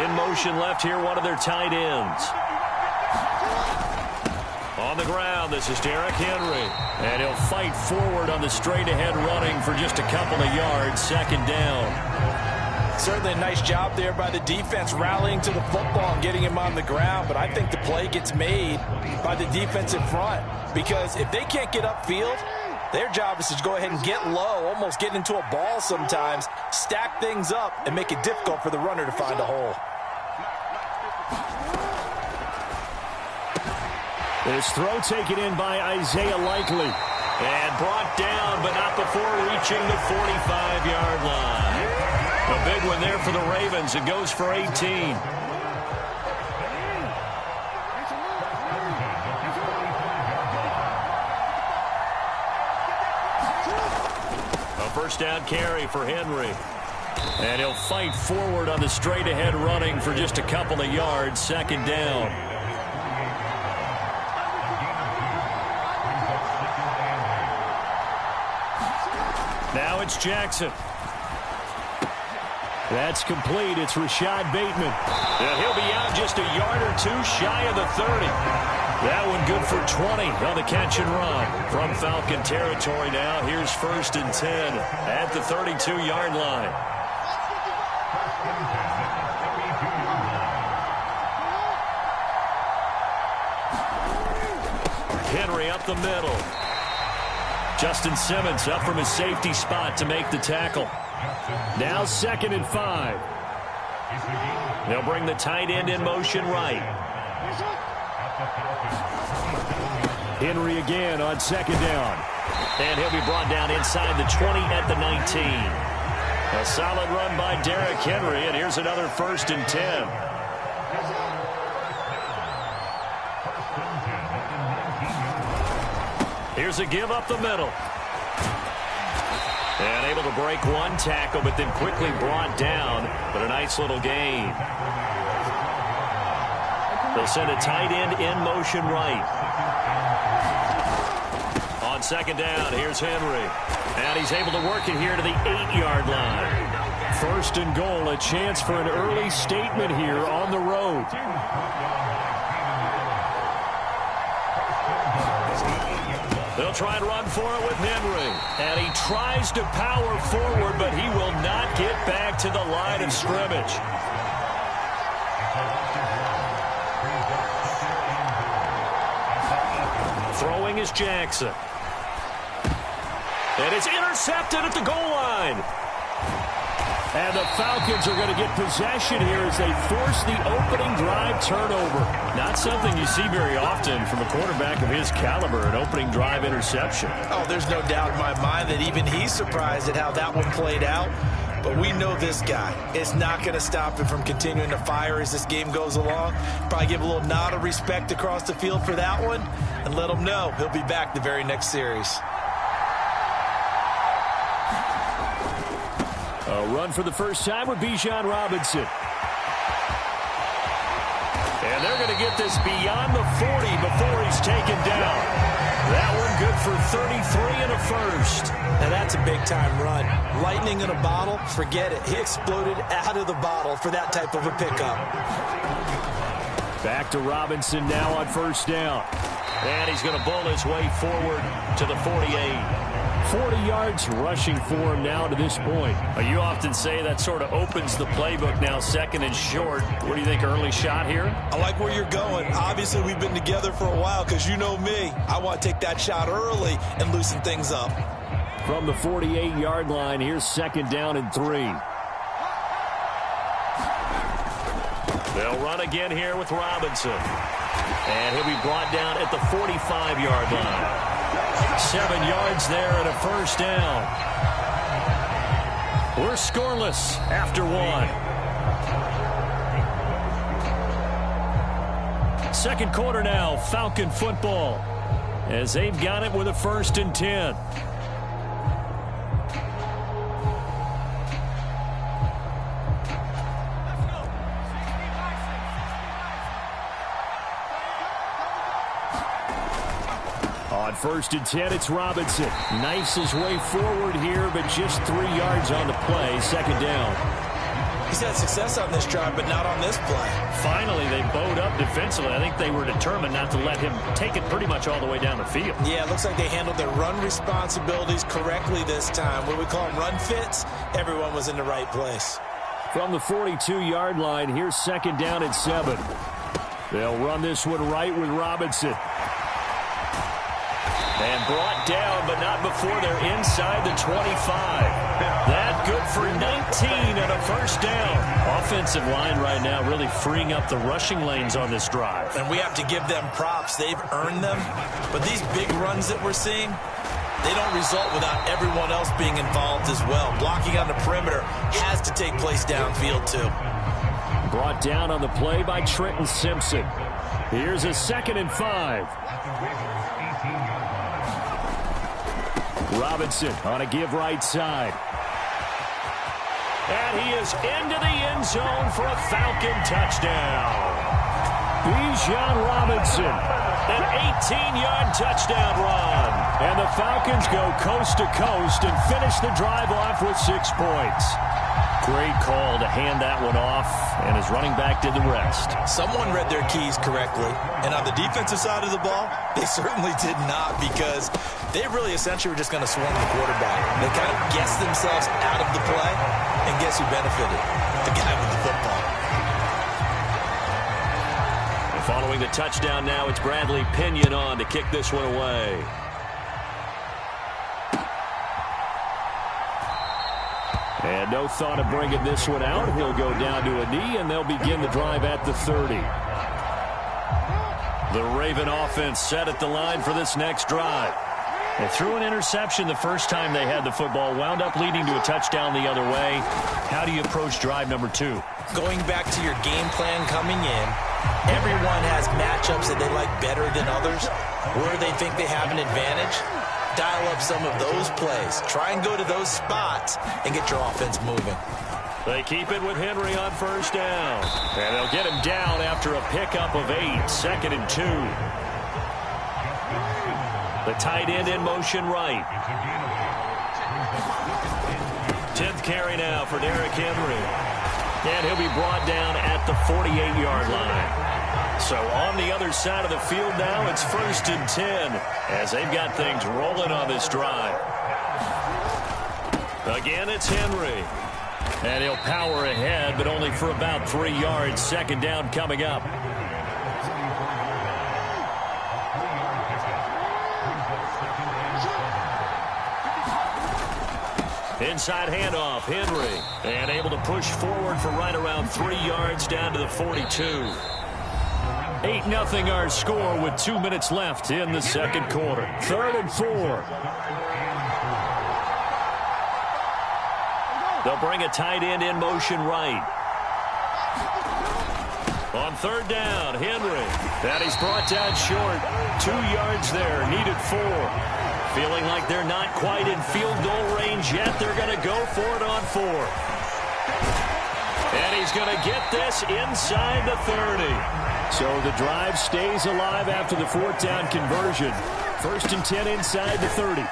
In motion left here, one of their tight ends. On the ground, this is Derrick Henry. And he'll fight forward on the straight-ahead running for just a couple of yards, second down. Certainly a nice job there by the defense rallying to the football and getting him on the ground. But I think the play gets made by the defense in front. Because if they can't get upfield, their job is to go ahead and get low, almost get into a ball sometimes, stack things up, and make it difficult for the runner to find a hole. This throw taken in by Isaiah Likely. And brought down, but not before reaching the 45-yard line. A big one there for the Ravens. It goes for 18. A first down carry for Henry. And he'll fight forward on the straight-ahead running for just a couple of yards, second down. Now it's Jackson. That's complete. It's Rashad Bateman. And he'll be out just a yard or two shy of the 30. That one good for 20 on the catch and run. From Falcon territory now, here's 1st and 10 at the 32-yard line. Henry up the middle. Justin Simmons up from his safety spot to make the tackle. Now 2nd and 5. They'll bring the tight end in motion right. Henry again on 2nd down. And he'll be brought down inside the 20 at the 19. A solid run by Derrick Henry, and here's another 1st and 10. Here's a give up the middle. And able to break one tackle, but then quickly brought down. But a nice little gain. They'll send a tight end in motion right. On 2nd down, here's Henry. And he's able to work it here to the 8-yard line. 1st and goal, a chance for an early statement here on the road. They'll try and run for it with Henry. And he tries to power forward, but he will not get back to the line of scrimmage. Throwing is Jackson. And it's intercepted at the goal line. And the Falcons are going to get possession here as they force the opening drive turnover. Not something you see very often from a quarterback of his caliber, an opening drive interception. Oh, there's no doubt in my mind that even he's surprised at how that one played out. But we know this guy is not going to stop him from continuing to fire as this game goes along. Probably give a little nod of respect across the field for that one and let him know he'll be back the very next series. A run for the first time with Bijan Robinson. And they're going to get this beyond the 40 before he's taken down. That one good for 33 and a first. Now that's a big-time run. Lightning in a bottle, forget it. He exploded out of the bottle for that type of a pickup. Back to Robinson now on 1st down. And he's going to bull his way forward to the 48. 40 yards rushing for him now to this point. You often say that sort of opens the playbook now, 2nd and short. What do you think, early shot here? I like where you're going. Obviously, we've been together for a while because you know me. I want to take that shot early and loosen things up. From the 48-yard line, here's 2nd down and 3. They'll run again here with Robinson. And he'll be brought down at the 45-yard line. 7 yards there and a first down. We're scoreless after 1. Second quarter now, Falcon football, as they've got it with a 1st and 10. On 1st and 10, it's Robinson. Knifes his way forward here, but just 3 yards on the play. 2nd down. He's had success on this drive, but not on this play. Finally, they bowed up defensively. I think they were determined not to let him take it pretty much all the way down the field. Yeah, it looks like they handled their run responsibilities correctly this time. What we call them run fits, everyone was in the right place. From the 42-yard line, here's second down and 7. They'll run this one right with Robinson. And brought down, but not before they're inside the 25. That good for 19 and a first down. Offensive line right now really freeing up the rushing lanes on this drive. And we have to give them props. They've earned them. But these big runs that we're seeing, they don't result without everyone else being involved as well. Blocking on the perimeter has to take place downfield too. Brought down on the play by Trenton Simpson. Here's a 2nd and 5. Robinson on a give right side. And he is into the end zone for a Falcon touchdown. Bijan Robinson, an 18-yard touchdown run. And the Falcons go coast to coast and finish the drive off with 6 points. Great call to hand that one off, and his running back did the rest. Someone read their keys correctly, and on the defensive side of the ball, they certainly did not, because they really essentially were just going to swarm the quarterback. They kind of guessed themselves out of the play, and guess who benefited? The guy with the football. And following the touchdown now, it's Bradley Pinion on to kick this one away. And no thought of bringing this one out. He'll go down to a knee, and they'll begin the drive at the 30. The Raven offense set at the line for this next drive. They threw an interception the first time they had the football, wound up leading to a touchdown the other way. How do you approach drive number 2? Going back to your game plan coming in, everyone has matchups that they like better than others, where they think they have an advantage. Dial up some of those plays. Try and go to those spots and get your offense moving. They keep it with Henry on first down. And they'll get him down after a pickup of 8. 2nd and 2. The tight end in motion right. 10th carry now for Derrick Henry. And he'll be brought down at the 48-yard line. So on the other side of the field now, it's 1st and 10 as they've got things rolling on this drive. Again, it's Henry. And he'll power ahead, but only for about 3 yards. 2nd down coming up. Inside handoff, Henry. And able to push forward for right around 3 yards down to the 42. 8-0 our score with 2 minutes left in the second quarter. 3rd and 4. They'll bring a tight end in motion right. On 3rd down, Henry. And he's brought down short. 2 yards there, needed 4. Feeling like they're not quite in field goal range yet. They're going to go for it on 4. And he's going to get this inside the 30. So the drive stays alive after the 4th down conversion. 1st and 10 inside the 30.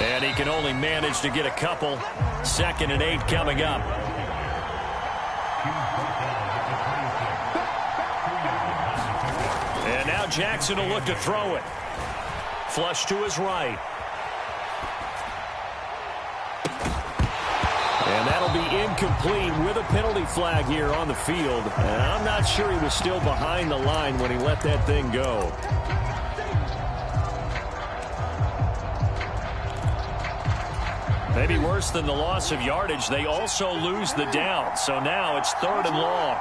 And he can only manage to get a couple. 2nd and 8 coming up. And now Jackson will look to throw it. Flush to his right. And that'll be incomplete with a penalty flag here on the field. And I'm not sure he was still behind the line when he let that thing go. Maybe worse than the loss of yardage, they also lose the down. So now it's 3rd and long.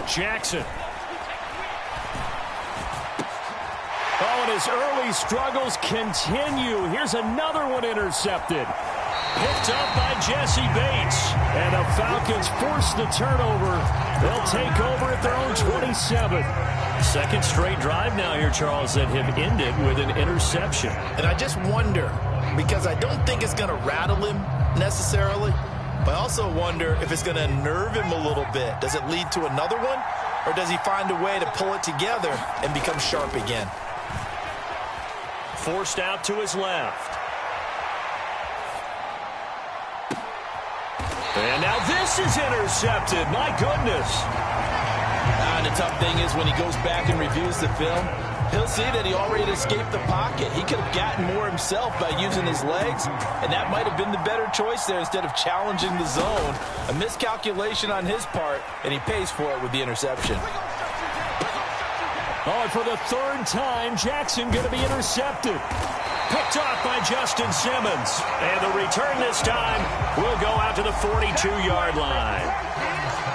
Jackson. Oh, and his early struggles continue. Here's another one intercepted. Picked up by Jesse Bates. And the Falcons force the turnover. They'll take over at their own 27. 2nd straight drive now here, Charles, that have ended with an interception. And I just wonder, because I don't think it's going to rattle him necessarily, but I also wonder if it's going to unnerve him a little bit. Does it lead to another one? or does he find a way to pull it together and become sharp again? Forced out to his left. And now this is intercepted. My goodness. And the tough thing is when he goes back and reviews the film, he'll see that he already escaped the pocket. He could have gotten more himself by using his legs, and that might have been the better choice there instead of challenging the zone. A miscalculation on his part, and he pays for it with the interception. Oh, and for the third time, Jackson going to be intercepted. Picked off by Justin Simmons. And the return this time will go out to the 42-yard line.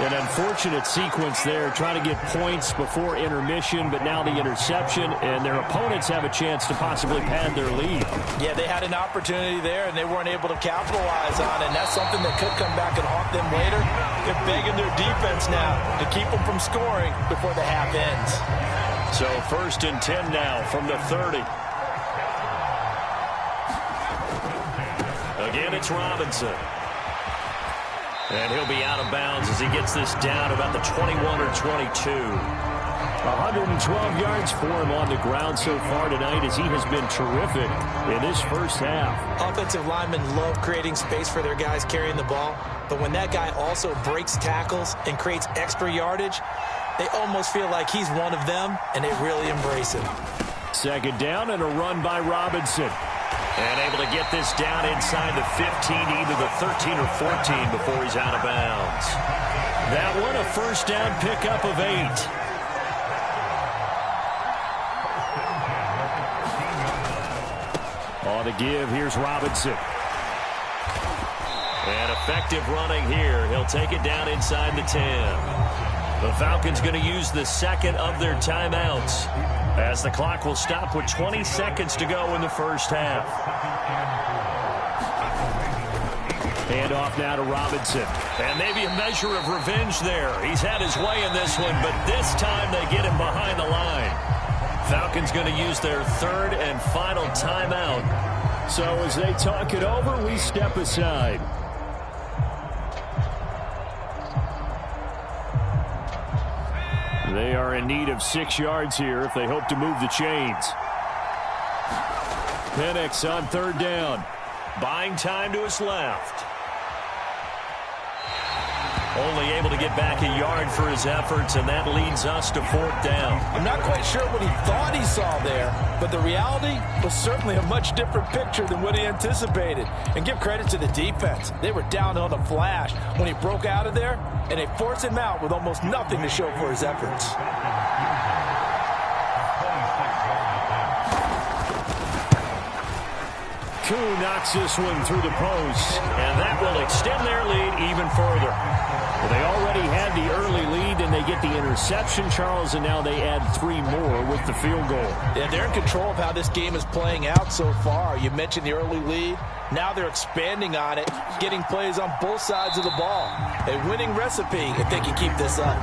An unfortunate sequence there, trying to get points before intermission, but now the interception, and their opponents have a chance to possibly pad their lead. Yeah, they had an opportunity there, and they weren't able to capitalize on it, and that's something that could come back and haunt them later. They're begging their defense now to keep them from scoring before the half ends. So 1st and 10 now from the 30. Again, it's Robinson. And he'll be out of bounds as he gets this down about the 21 or 22. 112 yards for him on the ground so far tonight as he has been terrific in this first half. Offensive linemen love creating space for their guys carrying the ball, but when that guy also breaks tackles and creates extra yardage, they almost feel like he's one of them, and they really embrace him. 2nd down and a run by Robinson. And able to get this down inside the 15, either the 13 or 14 before he's out of bounds. That one a 1st down pickup of 8. On the give, here's Robinson. And effective running here. He'll take it down inside the 10. The Falcons going to use the 2nd of their timeouts, as the clock will stop with 20 seconds to go in the first half. Hand off now to Robinson. And maybe a measure of revenge there. He's had his way in this one, but this time they get him behind the line. Falcons going to use their 3rd and final timeout. So as they talk it over, we step aside. They are in need of 6 yards here if they hope to move the chains. Penix on 3rd down. Buying time to his left. Only able to get back a yard for his efforts, and that leads us to 4th down. I'm not quite sure what he thought he saw there, but the reality was certainly a much different picture than what he anticipated. And give credit to the defense. They were down on the flash when he broke out of there, and they forced him out with almost nothing to show for his efforts. Koo knocks this one through the post, and that will extend their lead even further. Well, they already had the early lead, and they get the interception, Charles, and now they add 3 more with the field goal. Yeah, they're in control of how this game is playing out so far. You mentioned the early lead. Now they're expanding on it, getting plays on both sides of the ball. A winning recipe if they can keep this up.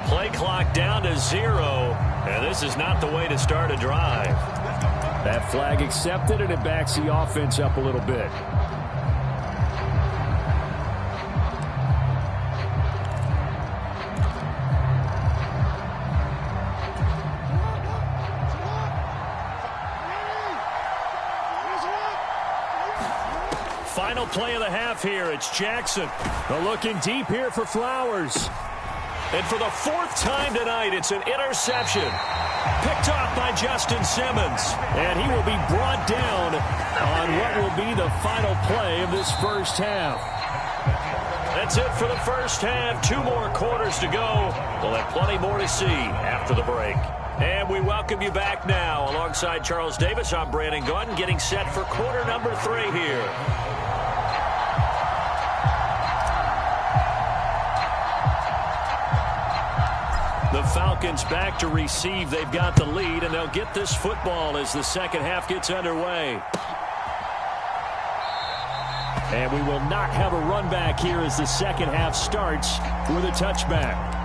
Play clock down to 0, and this is not the way to start a drive. That flag accepted, and it backs the offense up a little bit. Final play of the half here. It's Jackson. Looking deep here for Flowers. And for the 4th time tonight, it's an interception. Picked off by Justin Simmons. And he will be brought down on what will be the final play of this first half. That's it for the first half. 2 more quarters to go. We'll have plenty more to see after the break. And we welcome you back now. Alongside Charles Davis, I'm Brandon Gaudin, getting set for quarter number 3 here. The Falcons back to receive. They've got the lead, and they'll get this football as the second half gets underway. And we will not have a run back here as the second half starts with a touchback.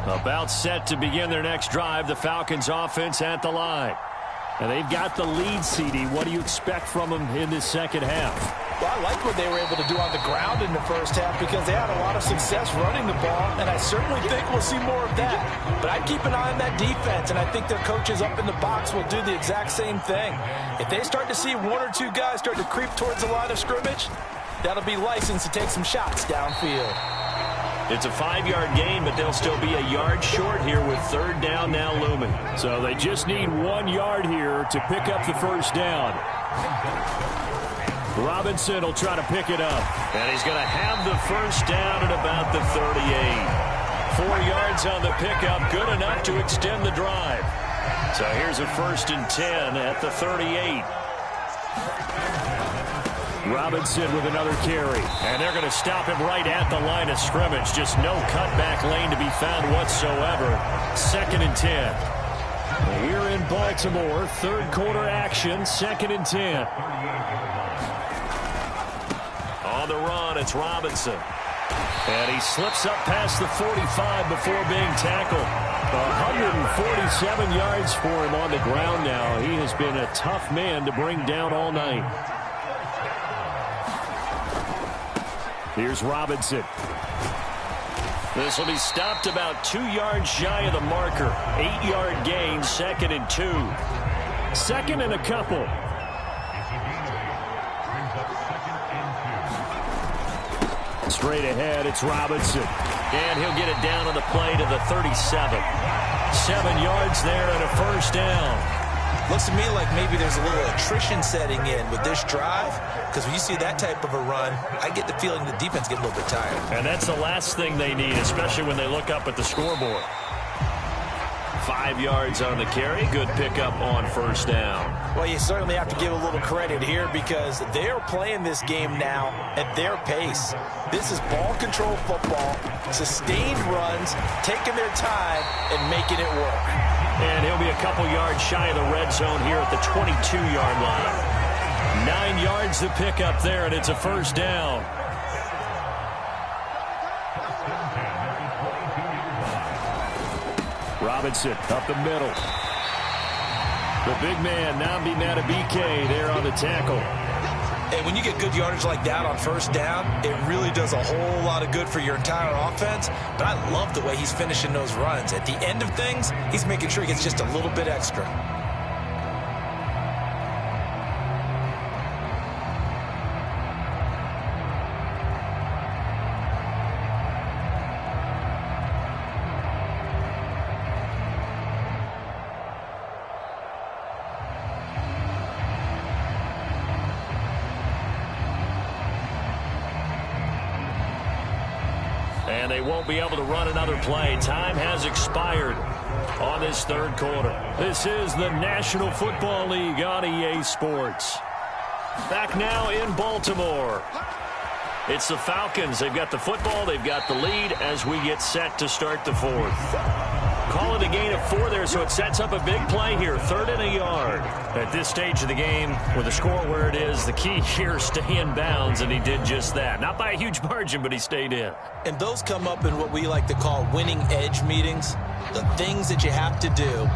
About set to begin their next drive, the Falcons offense at the line. And they've got the lead, CD. What do you expect from them in this second half? Well, I like what they were able to do on the ground in the first half because they had a lot of success running the ball, and I certainly think we'll see more of that. But I'd keep an eye on that defense, and I think their coaches up in the box will do the exact same thing. If they start to see 1 or 2 guys start to creep towards the line of scrimmage, that'll be licensed to take some shots downfield. It's a 5-yard gain, but they'll still be a yard short here with third down now looming. So they just need 1 yard here to pick up the first down. Robinson will try to pick it up. And he's going to have the first down at about the 38. 4 yards on the pickup, good enough to extend the drive. So here's a 1st and 10 at the 38. Robinson with another carry. And they're going to stop him right at the line of scrimmage. Just no cutback lane to be found whatsoever. 2nd and 10. Here in Baltimore, third quarter action, 2nd and 10. On the run, it's Robinson. And he slips up past the 45 before being tackled. 147 yards for him on the ground now. He has been a tough man to bring down all night. Here's Robinson. This will be stopped about 2 yards shy of the marker. 8-yard gain, 2nd and 2. 2nd and a couple. Straight ahead, it's Robinson. And he'll get it down on the play to the 37. 7 yards there and a first down. Looks to me like maybe there's a little attrition setting in with this drive, because when you see that type of a run, I get the feeling the defense gets a little bit tired. And that's the last thing they need, especially when they look up at the scoreboard. 5 yards on the carry. Good pickup on first down. Well, you certainly have to give a little credit here because they're playing this game now at their pace. This is ball control football, sustained runs, taking their time and making it work. And he'll be a couple yards shy of the red zone here at the 22-yard line. 9 yards to pick up there, and it's a first down. Robinson up the middle. The big man, Nnamdi Madubuike, there on the tackle. And when you get good yardage like that on first down, it really does a whole lot of good for your entire offense. But I love the way he's finishing those runs. At the end of things, he's making sure he gets just a little bit extra. And they won't be able to run another play. Time has expired on this third quarter. This is the National Football League on EA Sports. Back now in Baltimore. It's the Falcons. They've got the football. They've got the lead as we get set to start the fourth. Call it a gain of 4 there, so it sets up a big play here. 3rd and a yard. At this stage of the game, with the score where it is, the key here, stay in bounds, and he did just that. Not by a huge margin, but he stayed in. And those come up in what we like to call winning edge meetings. The things that you have to do.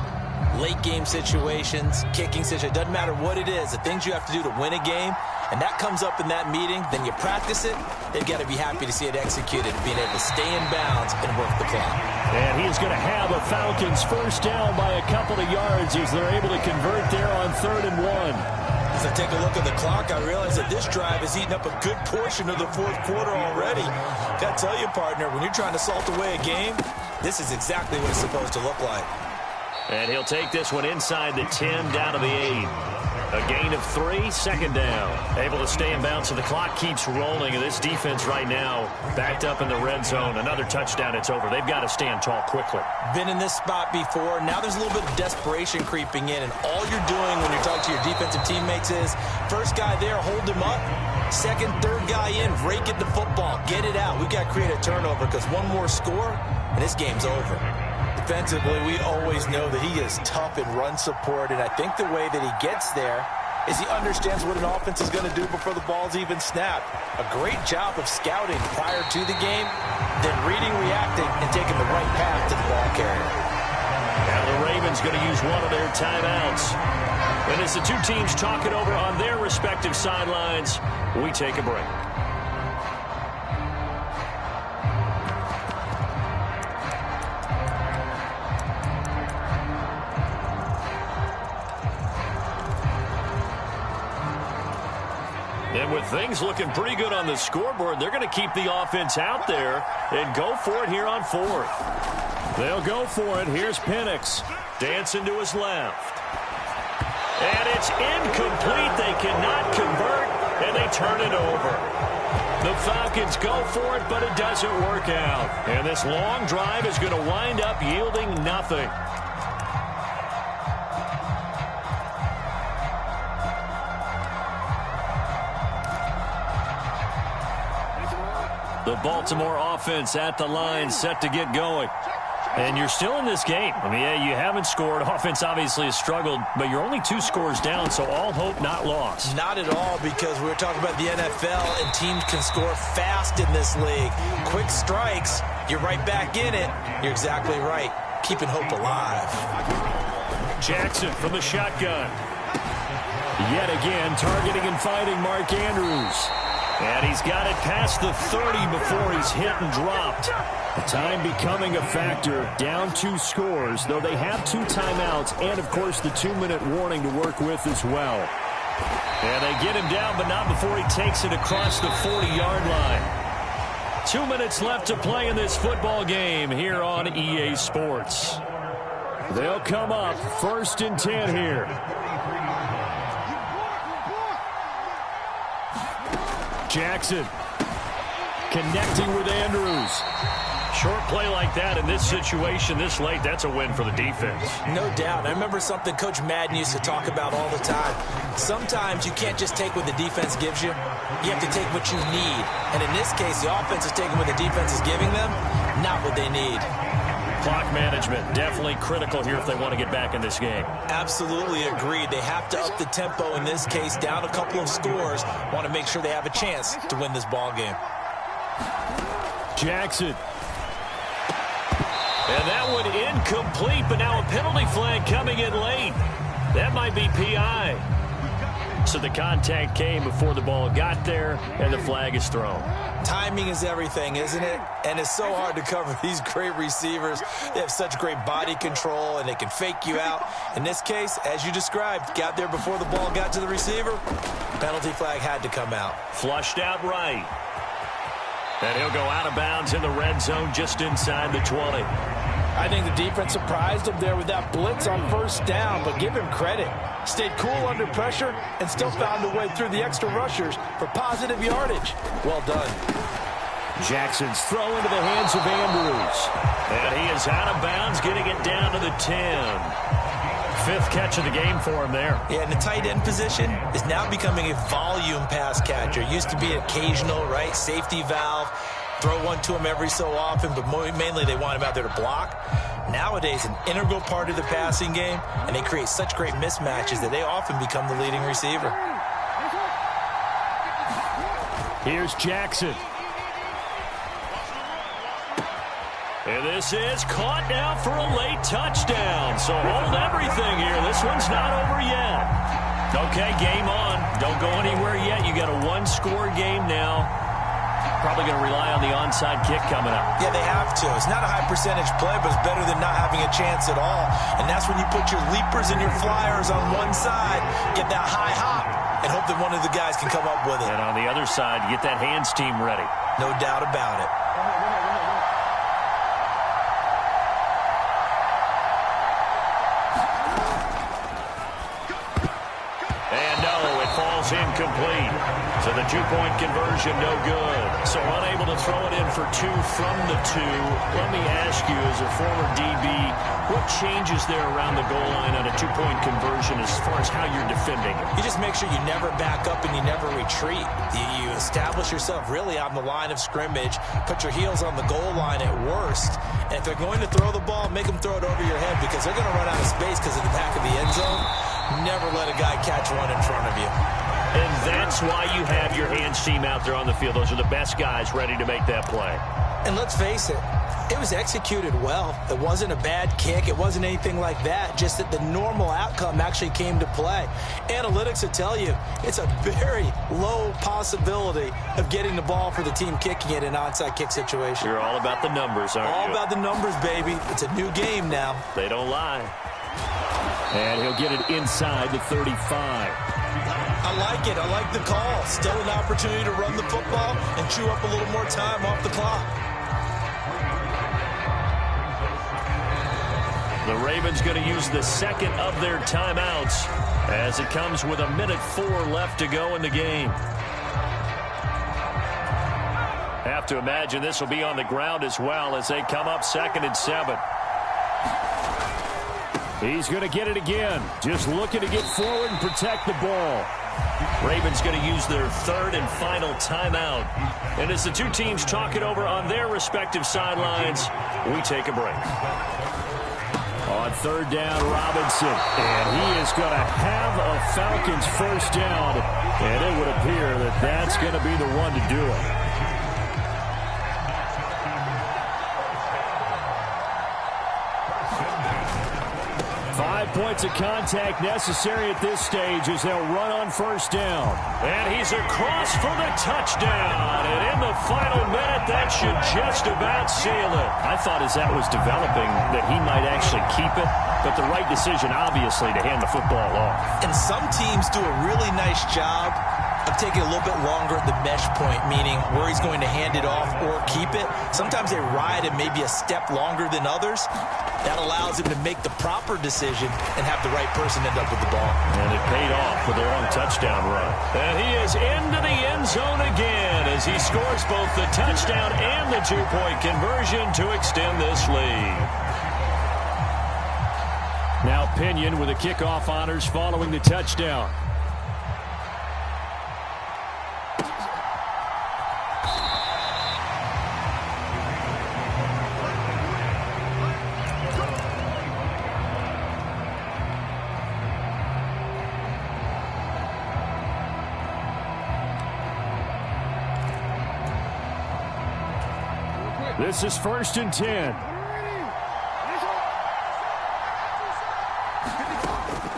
Late game situations, kicking situations, doesn't matter what it is, the things you have to do to win a game, and that comes up in that meeting, then you practice it, they've got to be happy to see it executed, being able to stay in bounds and work the clock. And he's going to have a Falcons first down by a couple of yards as they're able to convert there on 3rd and 1. As I take a look at the clock, I realize that this drive is eating up a good portion of the fourth quarter already. Got to tell you, partner, when you're trying to salt away a game, this is exactly what it's supposed to look like. And he'll take this one inside the 10, down to the 8. A gain of 3, second down. Able to stay in bounds, so the clock keeps rolling. And this defense right now backed up in the red zone. Another touchdown, it's over. They've got to stand tall quickly. Been in this spot before. Now there's a little bit of desperation creeping in. And all you're doing when you're talking to your defensive teammates is, first guy there, hold him up. Second, third guy in, rake at the football. Get it out. We've got to create a turnover because one more score, and this game's over. Defensively, we always know that he is tough in run support, and I think the way that he gets there is he understands what an offense is going to do before the ball's even snapped. A great job of scouting prior to the game, then reading, reacting, and taking the right path to the ball carrier. Now the Ravens going to use one of their timeouts. And as the two teams talk it over on their respective sidelines, we take a break. And with things looking pretty good on the scoreboard, they're going to keep the offense out there and go for it here on 4th. They'll go for it. Here's Penix dancing to his left. And it's incomplete. They cannot convert, and they turn it over. The Falcons go for it, but it doesn't work out. And this long drive is going to wind up yielding nothing. The Baltimore offense at the line, set to get going. And you're still in this game. I mean, yeah, you haven't scored. Offense obviously has struggled, but you're only 2 scores down, so all hope not lost. Not at all, because we were talking about the NFL, and teams can score fast in this league. Quick strikes, you're right back in it. You're exactly right. Keeping hope alive. Jackson from the shotgun. Yet again, targeting and fighting Mark Andrews. And he's got it past the 30 before he's hit and dropped. Time becoming a factor. Down 2 scores, though they have 2 timeouts and, of course, the 2-minute warning to work with as well. And they get him down, but not before he takes it across the 40-yard line. 2 minutes left to play in this football game here on EA Sports. They'll come up 1st and 10 here. Jackson connecting with Andrews. Short play like that in this situation this late, that's a win for the defense. No doubt. I remember something Coach Madden used to talk about all the time. Sometimes you can't just take what the defense gives you. You have to take what you need. And in this case, the offense is taking what the defense is giving them, not what they need. Clock management, definitely critical here if they want to get back in this game. Absolutely agreed. They have to up the tempo in this case, down a couple of scores. Want to make sure they have a chance to win this ball game. Jackson. And that one incomplete, but now a penalty flag coming in late. That might be PI. So the contact came before the ball got there, and the flag is thrown. Timing is everything, isn't it? And it's so hard to cover these great receivers. They have such great body control, and they can fake you out. In this case, as you described, got there before the ball got to the receiver. Penalty flag had to come out. Flushed out right. And he'll go out of bounds in the red zone just inside the 20. I think the defense surprised him there with that blitz on 1st down, but give him credit. Stayed cool under pressure and still found a way through the extra rushers for positive yardage. Well done. Jackson's throw into the hands of Andrews. And he is out of bounds, getting it down to the 10. 5th catch of the game for him there. Yeah, and the tight end position is now becoming a volume pass catcher. Used to be occasional, right? Safety valve. Throw one to him every so often, but mainly they want him out there to block. Nowadays, an integral part of the passing game, and they create such great mismatches that they often become the leading receiver. Here's Jackson. And this is caught now for a late touchdown. So hold everything here. This one's not over yet. Okay, game on. Don't go anywhere yet. You got a 1-score game now. Probably going to rely on the onside kick coming up. Yeah, they have to. It's not a high percentage play, but it's better than not having a chance at all. And that's when you put your leapers and your flyers on one side, get that high hop, and hope that one of the guys can come up with it. And on the other side, get that hands team ready. No doubt about it. is incomplete. So the two-point conversion, no good. So unable to throw it in for two from the two. Let me ask you, as a former DB, what changes there around the goal line on a two-point conversion as far as how you're defending it? You just make sure you never back up and you never retreat. You establish yourself really on the line of scrimmage, put your heels on the goal line at worst, and if they're going to throw the ball, make them throw it over your head because they're going to run out of space because of the back of the end zone. Never let a guy catch one in front of you. And that's why you have your hands team out there on the field. Those are the best guys ready to make that play. And let's face it, it was executed well. It wasn't a bad kick. It wasn't anything like that. Just that the normal outcome actually came to play. Analytics will tell you it's a very low possibility of getting the ball for the team kicking it in an onside kick situation. You're all about the numbers, aren't you? All about the numbers, baby. It's a new game now. They don't lie. And he'll get it inside the 35. I like it. I like the call. Still an opportunity to run the football and chew up a little more time off the clock. The Ravens going to use the second of their timeouts as it comes with 1:04 left to go in the game. Have to imagine this will be on the ground as well as they come up 2nd and 7. He's going to get it again. Just looking to get forward and protect the ball. Ravens going to use their third and final timeout. And as the two teams talk it over on their respective sidelines, we take a break. On 3rd down, Robinson. And he is going to have a Falcons first down. And it would appear that that's going to be the one to do it. 5 points of contact necessary at this stage as they'll run on 1st down. And he's across for the touchdown. And in the final minute, that should just about seal it. I thought as that was developing that he might actually keep it, but the right decision, obviously, to hand the football off. And some teams do a really nice job of taking a little bit longer at the mesh point, meaning where he's going to hand it off or keep it. Sometimes they ride it maybe a step longer than others. That allows him to make the proper decision and have the right person end up with the ball. And it paid off with a long touchdown run. And he is into the end zone again as he scores both the touchdown and the two-point conversion to extend this lead. Now Pinion with the kickoff honors following the touchdown. This is 1st and 10.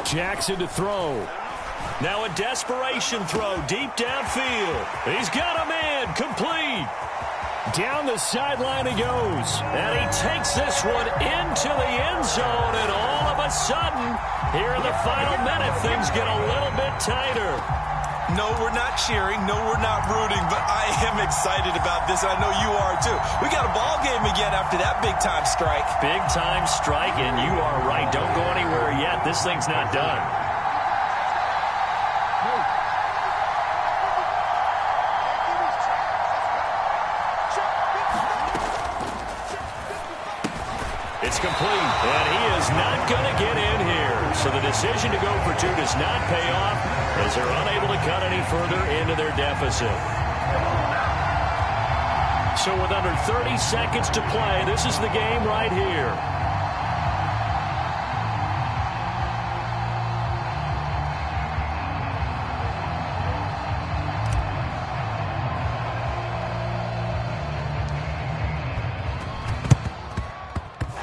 Jackson to throw. Now a desperation throw deep downfield. He's got a man complete. Down the sideline he goes. And he takes this one into the end zone. And all of a sudden, here in the final minute, things get a little bit tighter. No, we're not cheering. No, we're not rooting. But I am excited about this. I know you are, too. We got a ball game again after that big-time strike. Big-time strike, and you are right. Don't go anywhere yet. This thing's not done. It's complete, and he is not going to get in here. So the decision to go for two does not pay off as they're unable to cut any further into their deficit. So with under 30 seconds to play, this is the game right here.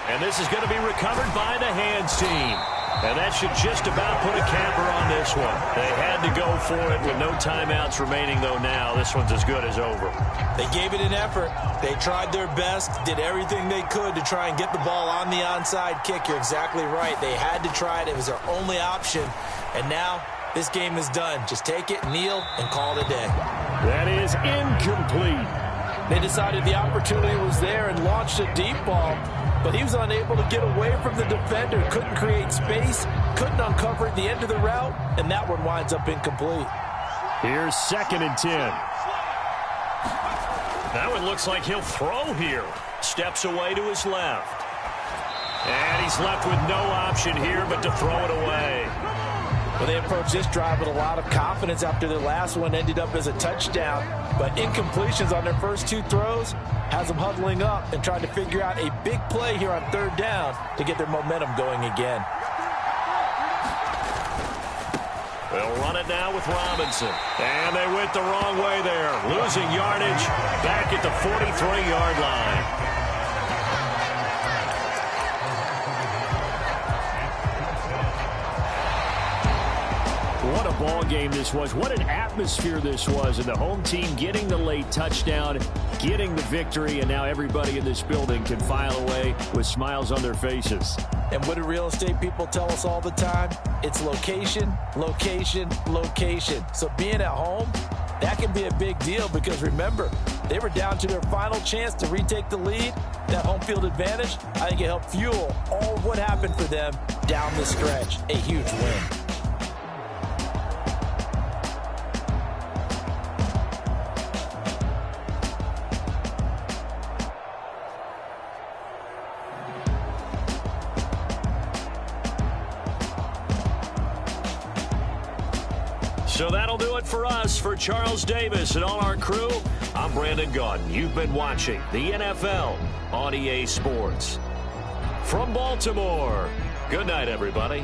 And this is going to be recovered by the hands team. And that should just about put a capper on this one. They had to go for it with no timeouts remaining, though now this one's as good as over. They gave it an effort. They tried their best, did everything they could to try and get the ball on the onside kick. You're exactly right. They had to try it. It was their only option. And now this game is done. Just take it, kneel, and call it a day. That is incomplete. They decided the opportunity was there and launched a deep ball, but he was unable to get away from the defender, couldn't create space, couldn't uncover at the end of the route, and that one winds up incomplete. Here's 2nd and 10. That one looks like he'll throw here. Steps away to his left. And he's left with no option here but to throw it away. Well, they approached this drive with a lot of confidence after their last one ended up as a touchdown. But incompletions on their first 2 throws has them huddling up and trying to figure out a big play here on 3rd down to get their momentum going again. They'll run it now with Robinson. And they went the wrong way there. Losing yardage back at the 43-yard line. What a ball game this was. What an atmosphere this was. And the home team getting the late touchdown, getting the victory, and now everybody in this building can file away with smiles on their faces. And what do real estate people tell us all the time? It's location, location, location. So being at home, that can be a big deal because remember, they were down to their final chance to retake the lead. That home field advantage, I think it helped fuel all of what happened for them down the stretch. A huge win. So that'll do it for us. For Charles Davis and all our crew, I'm Brandon Gaudin. You've been watching the NFL on EA Sports. From Baltimore, good night, everybody.